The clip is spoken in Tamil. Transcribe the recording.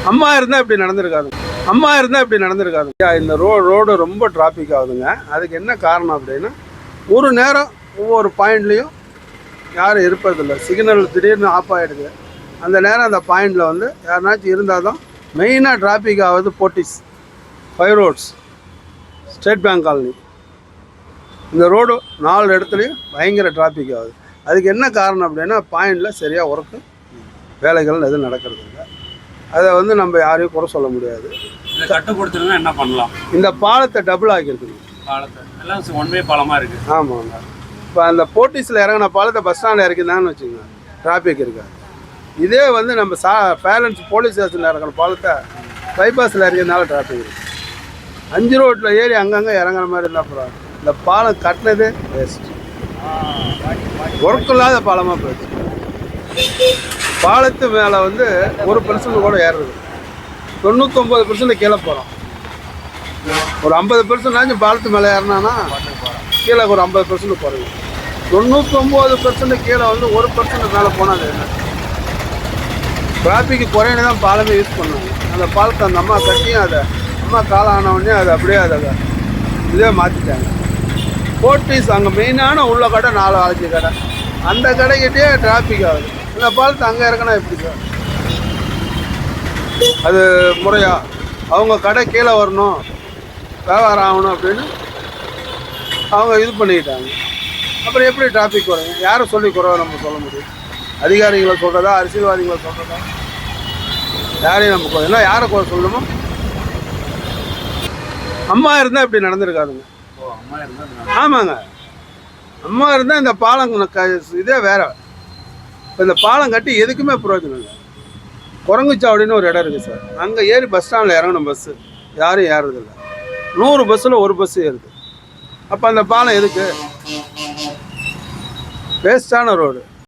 அம்மா இருந்தால் இப்படி நடந்திருக்காது. இந்த ரோடு ரொம்ப டிராஃபிக் ஆகுதுங்க. அதுக்கு என்ன காரணம் அப்படின்னா, ஒரு நேரம் ஒவ்வொரு பாயிண்ட்லேயும் யாரும் இருப்பதில்லை. சிக்னல் திடீர்னு ஆஃப் ஆகிடுது. அந்த நேரம் அந்த பாயிண்டில் வந்து யாருனாச்சும் இருந்தால் தான். மெயினாக டிராஃபிக் ஆகுது போர்ட்டிஸ், 5 ரோட்ஸ், ஸ்டேட் பேங்க் காலனி. இந்த ரோடு 4 இடத்துலையும் பயங்கர டிராஃபிக் ஆகுது. அதுக்கு என்ன காரணம் அப்படின்னா, பாயிண்டில் சரியாக ஒர்க்கு வேலைகள் எதுவும் நடக்கிறது இல்லை. அதை வந்து நம்ம யாரையும் குறை சொல்ல முடியாது. இதை கட்டுப்படுத்தணும்னா என்ன பண்ணலாம்? இந்த பாலத்தை டபுள் ஆக்கியிருக்குங்க. பாலத்தை எல்லாம் ஒன் வே பாலமாக இருக்குது. ஆமாங்க. இப்போ அந்த போர்ட்டிஸில் இறங்கின பாலத்தை பஸ் ஸ்டாண்டில் இறக்கிதான்னு வச்சுக்கோங்க, டிராஃபிக் இருக்காது. இதே வந்து நம்ம பேலன்ஸ் போலீஸ் ஸ்டேஷனில் இறங்கின பாலத்தை பைபாஸில் இறங்கினால டிராஃபிக் இருக்குது. 5 ரோட்டில் ஏறி அங்கங்கே இறங்குற மாதிரி இருந்தால் அப்புறம் இந்த பாலம் கட்டினதே வேஸ்ட். ஒர்க் இல்லாத பாலமாக போயிடுச்சு. பாலத்து மேலே வந்து 1% கூட ஏறுறது, 99% கீழே போகிறோம். ஒரு 50% பாலத்து மேலே ஏறினான்னா கீழே ஒரு 50% குறையும். 99% கீழே வந்து 1% மேலே போனால் அது என்ன? டிராஃபிக் குறையினு தான் பாலமே யூஸ் பண்ணாங்க. அந்த பாலத்தை அந்த அம்மா கட்டியும் அதை அம்மா காலம் ஆனவுடனே அதை அப்படியே அதை இதே மாற்றிட்டாங்க. போர்ட்டிஸ் அங்கே மெயினான உள்ள கடை 4-5 கடை, அந்த கடைக்கிட்டே டிராஃபிக் ஆகுது. இந்த பாலத்தை அங்கே இறக்கினா எப்படி சார்? அது முறையா? அவங்க கடை கீழே வரணும், வியாபாரம் ஆகணும் அப்படின்னு அவங்க இது பண்ணிக்கிட்டாங்க. அப்புறம் எப்படி டிராஃபிக் குறையும்? யாரை சொல்லி குறைவா நம்ம சொல்ல முடியும்? அதிகாரிகளை சொல்கிறதா, அரசியல்வாதிகளை சொல்கிறதா? யாரையும் நம்ம குறை ஏன்னா யாரை குறை சொல்லணுமோ? அம்மா இருந்தால் இப்படி நடந்திருக்காதுங்க. ஆமாங்க, அம்மா இருந்தால் இந்த பாலம் இதே வேற. இப்போ இந்த பாலம் கட்டி எதுக்குமே பிரயோஜனம் இல்லை. குரங்குச்சாவடின்னு ஒரு இடம் இருக்குது சார். அங்கே ஏறி பஸ் ஸ்டாண்டில் இறங்கணும். பஸ்ஸு யாரும் ஏறுறதில்லை. 100 பஸ்ஸில் 1 பஸ்ஸு ஏறுது. அப்போ அந்த பாலம் எதுக்கு? வேஸ்டான ரோடு.